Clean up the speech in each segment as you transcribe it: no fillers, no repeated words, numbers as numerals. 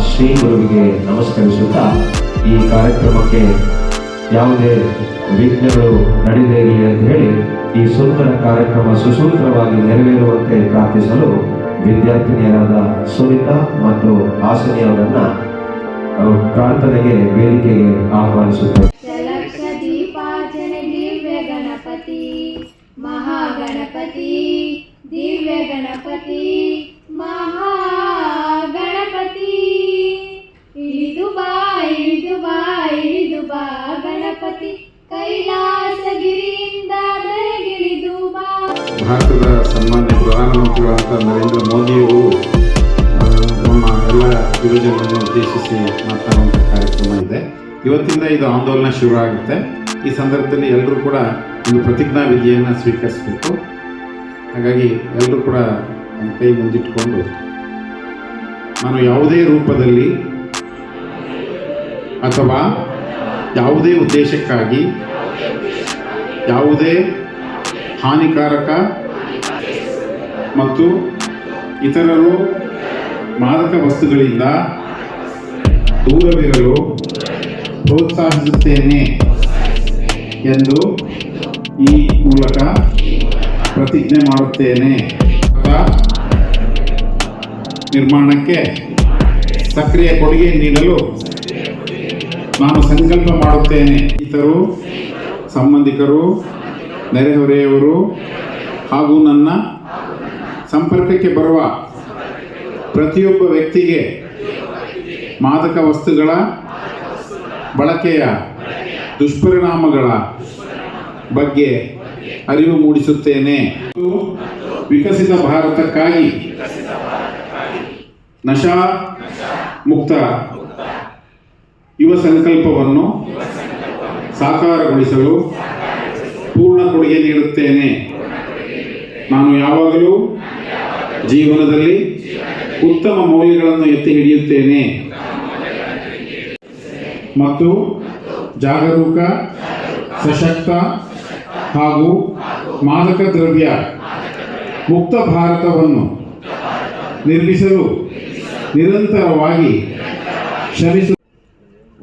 ಶ್ರೀ ಗುರುವಿಗೆ ನಮಸ್ಕರಿಸುತ್ತಾ ಈ ಕಾರ್ಯಕ್ರಮಕ್ಕೆ ಯಾವುದೇ ವಿಘ್ನಗಳು ನಡೆದೇ ಇರಲಿ ಅಂತ ಹೇಳಿ ಈ ಸುಂದರ ಕಾರ್ಯಕ್ರಮ ಸುಸೂತ್ರವಾಗಿ ನೆರವೇರುವಂತೆ ಪ್ರಾರ್ಥಿಸಲು ವಿದ್ಯಾರ್ಥಿನಿಯರಾದ ಸುನಿತಾ ಮತ್ತು ಹಾಸಿನಿ ಅವರನ್ನ ಪ್ರಾರ್ಥನೆಗೆ ವೇದಿಕೆಗೆ ಆಹ್ವಾನಿಸುತ್ತೇವೆ. ಗಣಪತಿ ಮಹಾಗಣಪತಿ ದಿವ್ಯ ಗಣಪತಿ ಮಹಾಗಣಪತಿ ಇಳಿದು ಬಾ ಇಳಿದು ಬಾ ಇಳಿದು ಬಾ ಗಣಪತಿ ಕೈಲಾಸಗಿರಿಯಿಂದ ಧರೆಗಿಳಿದು ಬಾ. ಭಾರತದ ಸನ್ಮಾನ್ಯ ಪ್ರಧಾನಮಂತ್ರಿಗಳಾದ ನರೇಂದ್ರ ಮೋದಿಯವರು ನಮ್ಮ ಎಲ್ಲ ಯುವಜನರನ್ನು ಉದ್ದೇಶಿಸಿ ಮಾತನಾಡುವಂಥ ಕಾರ್ಯಕ್ರಮ ಇದೆ. ಇವತ್ತಿಂದ ಇದು ಆಂದೋಲನ ಶುರು ಆಗುತ್ತೆ. ಈ ಸಂದರ್ಭದಲ್ಲಿ ಎಲ್ಲರೂ ಕೂಡ ಒಂದು ಪ್ರತಿಜ್ಞಾ ವಿಧಿಯನ್ನು ಸ್ವೀಕರಿಸಬೇಕು. ಹಾಗಾಗಿ ಎಲ್ಲರೂ ಕೂಡ ಕೈ ಮುಂದಿಟ್ಟುಕೊಂಡು ನಾನು ಯಾವುದೇ ರೂಪದಲ್ಲಿ ಅಥವಾ ಯಾವುದೇ ಉದ್ದೇಶಕ್ಕಾಗಿ ಯಾವುದೇ ಹಾನಿಕಾರಕ ಮತ್ತು ಇತರರು ಮಾದಕ ವಸ್ತುಗಳಿಂದ ದೂರವಿರಲು ಪ್ರೋತ್ಸಾಹಿಸುತ್ತೇನೆ ಎಂದು ಈ ಮೂಲಕ ಪ್ರತಿಜ್ಞೆ ಮಾಡುತ್ತೇನೆ. ನಿರ್ಮಾಣಕ್ಕೆ ಸಕ್ರಿಯ ಕೊಡುಗೆ ನೀಡಲು ನಾನು ಸಂಕಲ್ಪ ಮಾಡುತ್ತೇನೆ. ಇತರು ಸಂಬಂಧಿಕರು ನೆರೆಹೊರೆಯವರು ಹಾಗೂ ನನ್ನ ಸಂಪರ್ಕಕ್ಕೆ ಬರುವ ಪ್ರತಿಯೊಬ್ಬ ವ್ಯಕ್ತಿಗೆ ಮಾದಕ ವಸ್ತುಗಳ ಬಳಕೆಯ ದುಷ್ಪರಿಣಾಮಗಳ ಬಗ್ಗೆ ಅರಿವು ಮೂಡಿಸುತ್ತೇನೆ. ವಿಕಸಿತ ಭಾರತಕ್ಕಾಗಿ ನಶಾ ಮುಕ್ತ ಯುವ ಸಂಕಲ್ಪವನ್ನು ಸಾಕಾರಗೊಳಿಸಲು ಪೂರ್ಣ ಕೊಡುಗೆ ನೀಡುತ್ತೇನೆ. ನಾನು ಯಾವಾಗಲೂ ಜೀವನದಲ್ಲಿ ಉತ್ತಮ ಮೌಲ್ಯಗಳನ್ನು ಎತ್ತಿ ಹಿಡಿಯುತ್ತೇನೆ ಮತ್ತು ಜಾಗರೂಕ, ಸಶಕ್ತ ಹಾಗೂ ಮಾದಕ ದ್ರವ್ಯ ಮುಕ್ತ ಭಾರತವನ್ನು ನಿರ್ಮಿಸಲು ನಿರಂತರವಾಗಿ ಶ್ರಮಿಸು.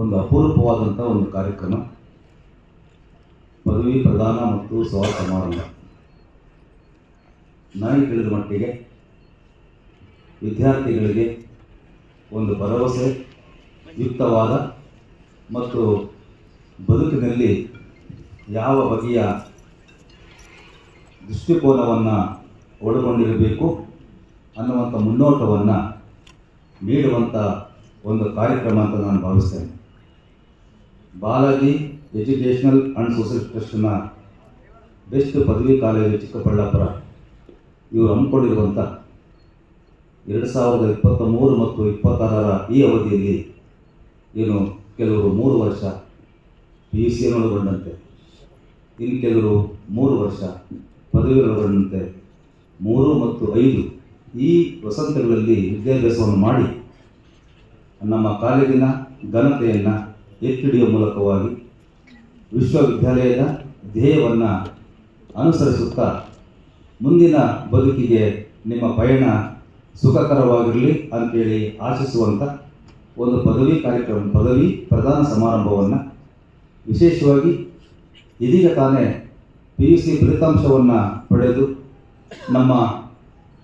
ಒಂದು ಅಪೂರ್ವವಾದಂಥ ಒಂದು ಕಾರ್ಯಕ್ರಮ, ಪದವಿ ಪ್ರದಾನ ಮತ್ತು ಸ್ವಾಗತ ಸಮಾರಂಭ. ನನಗೆ ತಿಳಿದ ಮಟ್ಟಿಗೆ ವಿದ್ಯಾರ್ಥಿಗಳಿಗೆ ಒಂದು ಭರವಸೆ ಯುಕ್ತವಾದ ಮತ್ತು ಬದುಕಿನಲ್ಲಿ ಯಾವ ಬಗೆಯ ದೃಷ್ಟಿಕೋನವನ್ನು ಒಳಗೊಂಡಿರಬೇಕು ಅನ್ನುವಂಥ ಮುನ್ನೋಟವನ್ನು ನೀಡುವಂಥ ಒಂದು ಕಾರ್ಯಕ್ರಮ ಅಂತ ನಾನು ಭಾವಿಸ್ತೇನೆ. ಬಾಲಾಜಿ ಎಜುಕೇಷನಲ್ ಆ್ಯಂಡ್ ಸೋಷಿಯಲ್ ಟ್ರಸ್ಟ್ನ ಬೆಸ್ಟ್ ಪದವಿ ಕಾಲೇಜು ಚಿಕ್ಕಬಳ್ಳಾಪುರ ಇವರು ಹಮ್ಮಿಕೊಂಡಿರುವಂಥ 2023 ಮತ್ತು 26 ಈ ಅವಧಿಯಲ್ಲಿ ಏನು ಕೆಲವರು 3 ವರ್ಷ PUC ಒಳಗೊಂಡಂತೆ, ಇನ್ನು ಕೆಲವರು 3 ವರ್ಷ ಪದವಿ ಒಳಗೊಂಡಂತೆ 3 ಮತ್ತು 5 ಈ ವಸಂತಗಳಲ್ಲಿ ವಿದ್ಯಾಭ್ಯಾಸವನ್ನು ಮಾಡಿ ನಮ್ಮ ಕಾಲೇಜಿನ ಘನತೆಯನ್ನು ಎತ್ತಿಡಿಯುವ ಮೂಲಕವಾಗಿ ವಿಶ್ವವಿದ್ಯಾಲಯದ ಧ್ಯೇಯವನ್ನು ಅನುಸರಿಸುತ್ತಾ ಮುಂದಿನ ಬದುಕಿಗೆ ನಿಮ್ಮ ಪಯಣ ಸುಖಕರವಾಗಿರಲಿ ಅಂತೇಳಿ ಆಶಿಸುವಂಥ ಒಂದು ಪದವಿ ಕಾರ್ಯಕ್ರಮ, ಪದವಿ ಪ್ರದಾನ ಸಮಾರಂಭವನ್ನು ವಿಶೇಷವಾಗಿ ಇದೀಗ ತಾನೇ PUC ಫಲಿತಾಂಶವನ್ನು ಪಡೆದು ನಮ್ಮ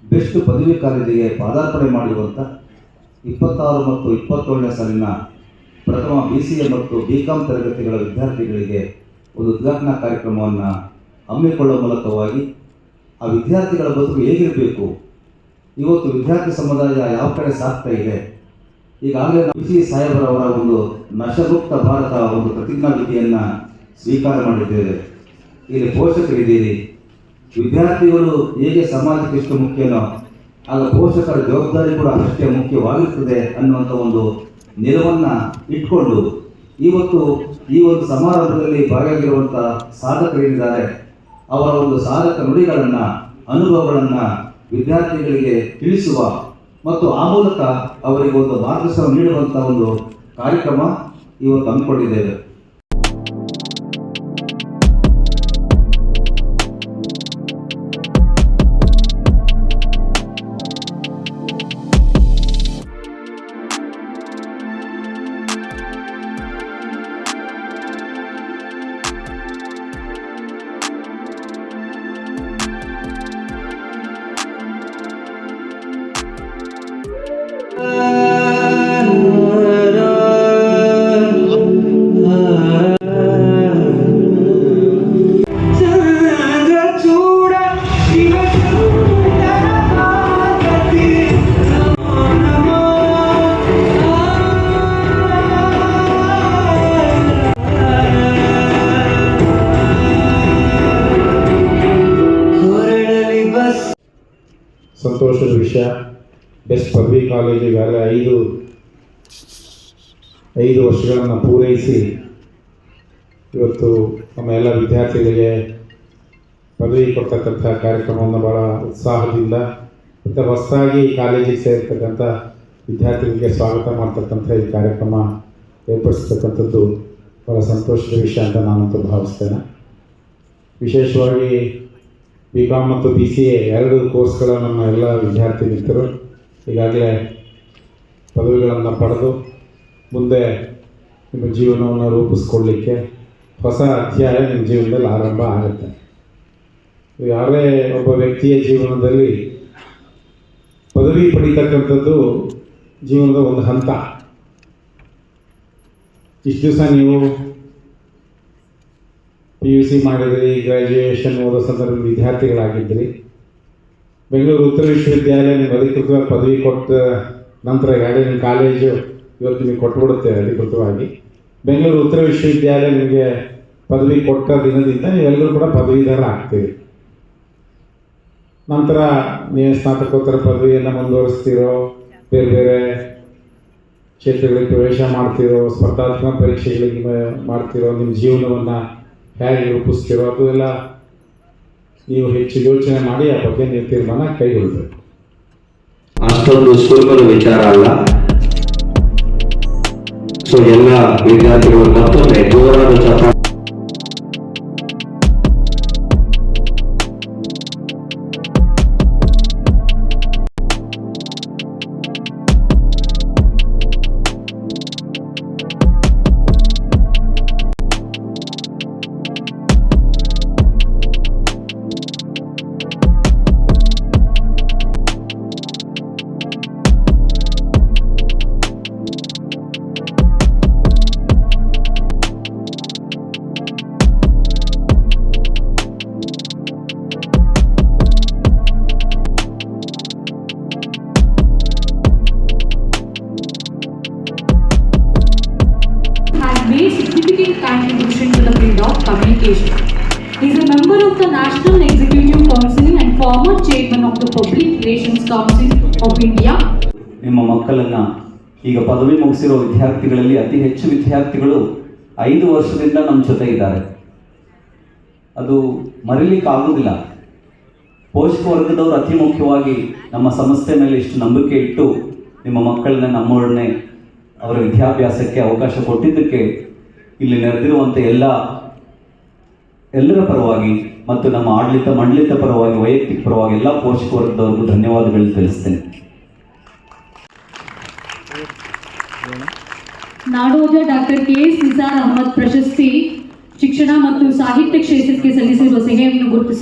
ಬೆಸ್ಟ್ ಪದವಿ ಕಾಲೇಜಿಗೆ ಪಾದಾರ್ಪಣೆ ಮಾಡಿರುವಂಥ 26 ಮತ್ತು 27ನೇ ಸಾಲಿನ ಪ್ರಥಮ BCA ಮತ್ತು BCom ತರಗತಿಗಳ ವಿದ್ಯಾರ್ಥಿಗಳಿಗೆ ಒಂದು ಉದ್ಘಾಟನಾ ಕಾರ್ಯಕ್ರಮವನ್ನು ಹಮ್ಮಿಕೊಳ್ಳುವ ಮೂಲಕವಾಗಿ ಆ ವಿದ್ಯಾರ್ಥಿಗಳ ಬದುಕು ಹೇಗಿರಬೇಕು, ಇವತ್ತು ವಿದ್ಯಾರ್ಥಿ ಸಮುದಾಯ ಯಾವ ಕಡೆ ಸಾಗ್ತಾ ಇದೆ, ಈಗಾಗಲೇ PUC ಸಾಹೇಬರವರ ಒಂದು ನಶಮುಕ್ತ ಭಾರತ ಒಂದು ಪ್ರತಿಜ್ಞಾ ವಿಧಿಯನ್ನು ಸ್ವೀಕಾರ ಮಾಡಿದ್ದೇವೆ. ಇಲ್ಲಿ ಪೋಷಕರಿದ್ದೀರಿ, ವಿದ್ಯಾರ್ಥಿಗಳು ಹೇಗೆ ಸಮಾಜಕ್ಕೆ ಎಷ್ಟು ಮುಖ್ಯನೋ ಆಗ ಪೋಷಕರ ಜವಾಬ್ದಾರಿ ಕೂಡ ಅಷ್ಟೇ ಮುಖ್ಯವಾಗಿರ್ತದೆ ಅನ್ನುವಂಥ ಒಂದು ನಿಲುವನ್ನು ಇಟ್ಕೊಂಡು ಇವತ್ತು ಈ ಒಂದು ಸಮಾರಂಭದಲ್ಲಿ ಭಾಗಿಯಾಗಿರುವಂಥ ಸಾಧಕರೇನಿದ್ದಾರೆ ಅವರ ಒಂದು ಸಾಧಕ ನುಡಿಗಳನ್ನು, ಅನುಭವಗಳನ್ನು ವಿದ್ಯಾರ್ಥಿಗಳಿಗೆ ತಿಳಿಸುವ ಮತ್ತು ಆ ಮೂಲಕ ಅವರಿಗೆ ಒಂದು ಮಾರ್ಗದರ್ಶನ ನೀಡುವಂಥ ಒಂದು ಕಾರ್ಯಕ್ರಮ ಇವತ್ತು ಹಮ್ಮಿಕೊಂಡಿದ್ದೇವೆ. 5 ವರ್ಷಗಳನ್ನು ಪೂರೈಸಿ ಇವತ್ತು ನಮ್ಮ ಎಲ್ಲ ವಿದ್ಯಾರ್ಥಿಗಳಿಗೆ ಪದವಿ ಕೊಡ್ತಕ್ಕಂಥ ಕಾರ್ಯಕ್ರಮವನ್ನು ಭಾಳ ಉತ್ಸಾಹದಿಂದ ಮತ್ತು ಹೊಸದಾಗಿ ಕಾಲೇಜಿಗೆ ಸೇರ್ತಕ್ಕಂಥ ವಿದ್ಯಾರ್ಥಿಗಳಿಗೆ ಸ್ವಾಗತ ಮಾಡ್ತಕ್ಕಂಥ ಈ ಕಾರ್ಯಕ್ರಮ ಏರ್ಪಡಿಸ್ತಕ್ಕಂಥದ್ದು ಭಾಳ ಸಂತೋಷದ ವಿಷಯ ಅಂತ ನಾನಂತೂ ಭಾವಿಸ್ತೇನೆ. ವಿಶೇಷವಾಗಿ BCom ಮತ್ತು BCA 2 ಕೋರ್ಸ್ಗಳ ನಮ್ಮ ಎಲ್ಲ ವಿದ್ಯಾರ್ಥಿ ಮಿತ್ರರು ಈಗಾಗಲೇ ಪದವಿಗಳನ್ನು ಪಡೆದು ಮುಂದೆ ನಿಮ್ಮ ಜೀವನವನ್ನು ರೂಪಿಸ್ಕೊಳ್ಳಿಕ್ಕೆ ಹೊಸ ಅಧ್ಯಾಯ ನಿಮ್ಮ ಜೀವನದಲ್ಲಿ ಆರಂಭ ಆಗುತ್ತೆ. ಯಾರೇ ಒಬ್ಬ ವ್ಯಕ್ತಿಯ ಜೀವನದಲ್ಲಿ ಪದವಿ ಪಡೀತಕ್ಕಂಥದ್ದು ಜೀವನದ ಒಂದು ಹಂತ. ಇಷ್ಟು ದಿವಸ ನೀವು PUC ಮಾಡಿದ್ರಿ, ಗ್ರ್ಯಾಜುಯೇಷನ್ ಓದೋ ಸಂದರ್ಭದಲ್ಲಿ ವಿದ್ಯಾರ್ಥಿಗಳಾಗಿದ್ದಿರಿ. ಬೆಂಗಳೂರು ಉತ್ತರ ವಿಶ್ವವಿದ್ಯಾಲಯ ನಿಮ್ಗೆ ಅಧಿಕೃತವಾಗಿ ಪದವಿ ಕೊಟ್ಟ ನಂತರ ಈಗಾಗಲೇ ನಿಮ್ಮ ಕಾಲೇಜು ಇವತ್ತು ನಿಮಗೆ ಕೊಟ್ಬಿಡುತ್ತೆ ಅಧಿಕೃತವಾಗಿ. ಬೆಂಗಳೂರು ಉತ್ತರ ವಿಶ್ವವಿದ್ಯಾಲಯ ನಿಮಗೆ ಪದವಿ ಕೊಟ್ಟ ದಿನದಿಂದ ನೀವೆಲ್ಲರೂ ಕೂಡ ಪದವೀಧರ ಆಗ್ತೀರಿ. ನಂತರ ನೀವು ಸ್ನಾತಕೋತ್ತರ ಪದವಿಯನ್ನು ಮುಂದುವರಿಸ್ತೀರೋ, ಬೇರೆ ಬೇರೆ ಕ್ಷೇತ್ರಗಳಿಗೆ ಪ್ರವೇಶ ಮಾಡ್ತೀರೋ, ಸ್ಪರ್ಧಾತ್ಮಕ ಪರೀಕ್ಷೆಗಳಿಗೆ ಮಾಡ್ತೀರೋ, ನಿಮ್ಮ ಜೀವನವನ್ನು ಹೇಗೆ ರೂಪಿಸ್ತೀರೋ ಅದೆಲ್ಲ ನೀವು ಹೆಚ್ಚು ಯೋಚನೆ ಮಾಡಿ ಆ ಬಗ್ಗೆ ನೀವು ತೀರ್ಮಾನ ಕೈಗೊಳ್ಳಬೇಕು. ಅಷ್ಟೊಂದು ಸುಲಭದ ವಿಚಾರ ಅಲ್ಲ. ಸೊ ಎಲ್ಲ ವಿದ್ಯಾರ್ಥಿಗಳು ಮತ್ತೊಮ್ಮೆ ಜೋರಾದ ಚಪ್ಪಾಳೆ. Made significant contribution to the field of communication. He is a member of the National Executive Council and former chairman of the Public Relations Council of India. ನಿಮ್ಮ ಮಕ್ಕಳನ್ನು ಈಗ ಪದವಿ ಮುಗಿಸಿರೋ ವಿದ್ಯಾರ್ಥಿಗಳಲ್ಲಿ ಅತಿ ಹೆಚ್ಚು ವಿದ್ಯಾರ್ಥಿಗಳು 5 ವರ್ಷದಿಂದ ನಮ್ಮ ಜೊತೆ ಇದ್ದಾರೆ. ಅದು ಮರೀಲಿಕ್ಕಾಗೋದಿಲ್ಲ. ಪೋಷಕ ವರ್ಗದವರು ಅತಿ ಮುಖ್ಯವಾಗಿ ನಮ್ಮ ಸಂಸ್ಥೆ ಮೇಲೆ ಇಷ್ಟು ನಂಬಿಕೆ ಇಟ್ಟು ನಿಮ್ಮ ಮಕ್ಕಳನ್ನ ನಮ್ಮೊಡನೆ ಅವರ ವಿದ್ಯಾಭ್ಯಾಸಕ್ಕೆ ಅವಕಾಶ ಕೊಟ್ಟಿದ್ದಕ್ಕೆ ಇಲ್ಲಿ ನೆರೆದಿರುವಂಥ ಎಲ್ಲರ ಪರವಾಗಿ ಮತ್ತು ನಮ್ಮ ಆಡಳಿತ ಮಂಡಳಿತ ಪರವಾಗಿ, ವೈಯಕ್ತಿಕ ಪರವಾಗಿ ಎಲ್ಲ ಪೋಷಕ ವರ್ಗದವರಿಗೂ ಧನ್ಯವಾದಗಳನ್ನು ತಿಳಿಸ್ತೇನೆ. ನಾಡೋಜ ಡಾಕ್ಟರ್ KS ನಿಸಾರ್ ಅಹಮದ್ ಪ್ರಶಸ್ತಿ ಶಿಕ್ಷಣ ಮತ್ತು ಸಾಹಿತ್ಯ ಕ್ಷೇತ್ರಕ್ಕೆ ಸಲ್ಲಿಸಿರುವ ಸೇವೆಯನ್ನು ಗುರುತಿಸಿ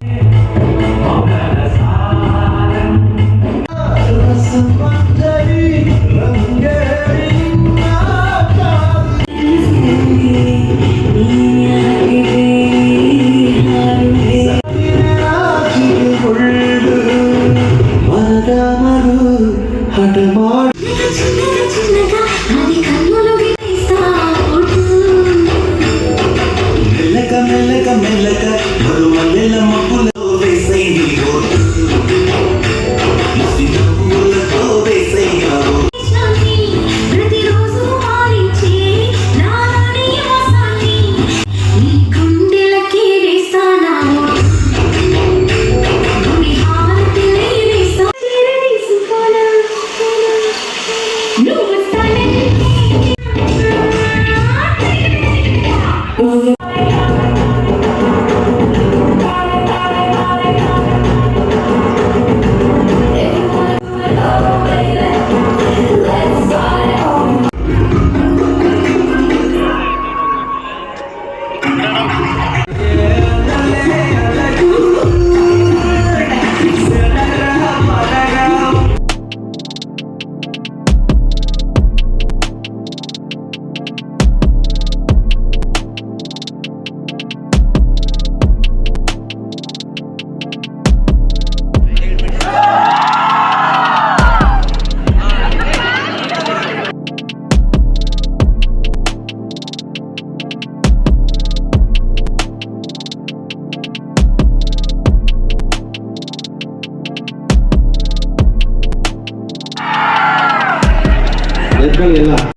ಎಲ್ಲ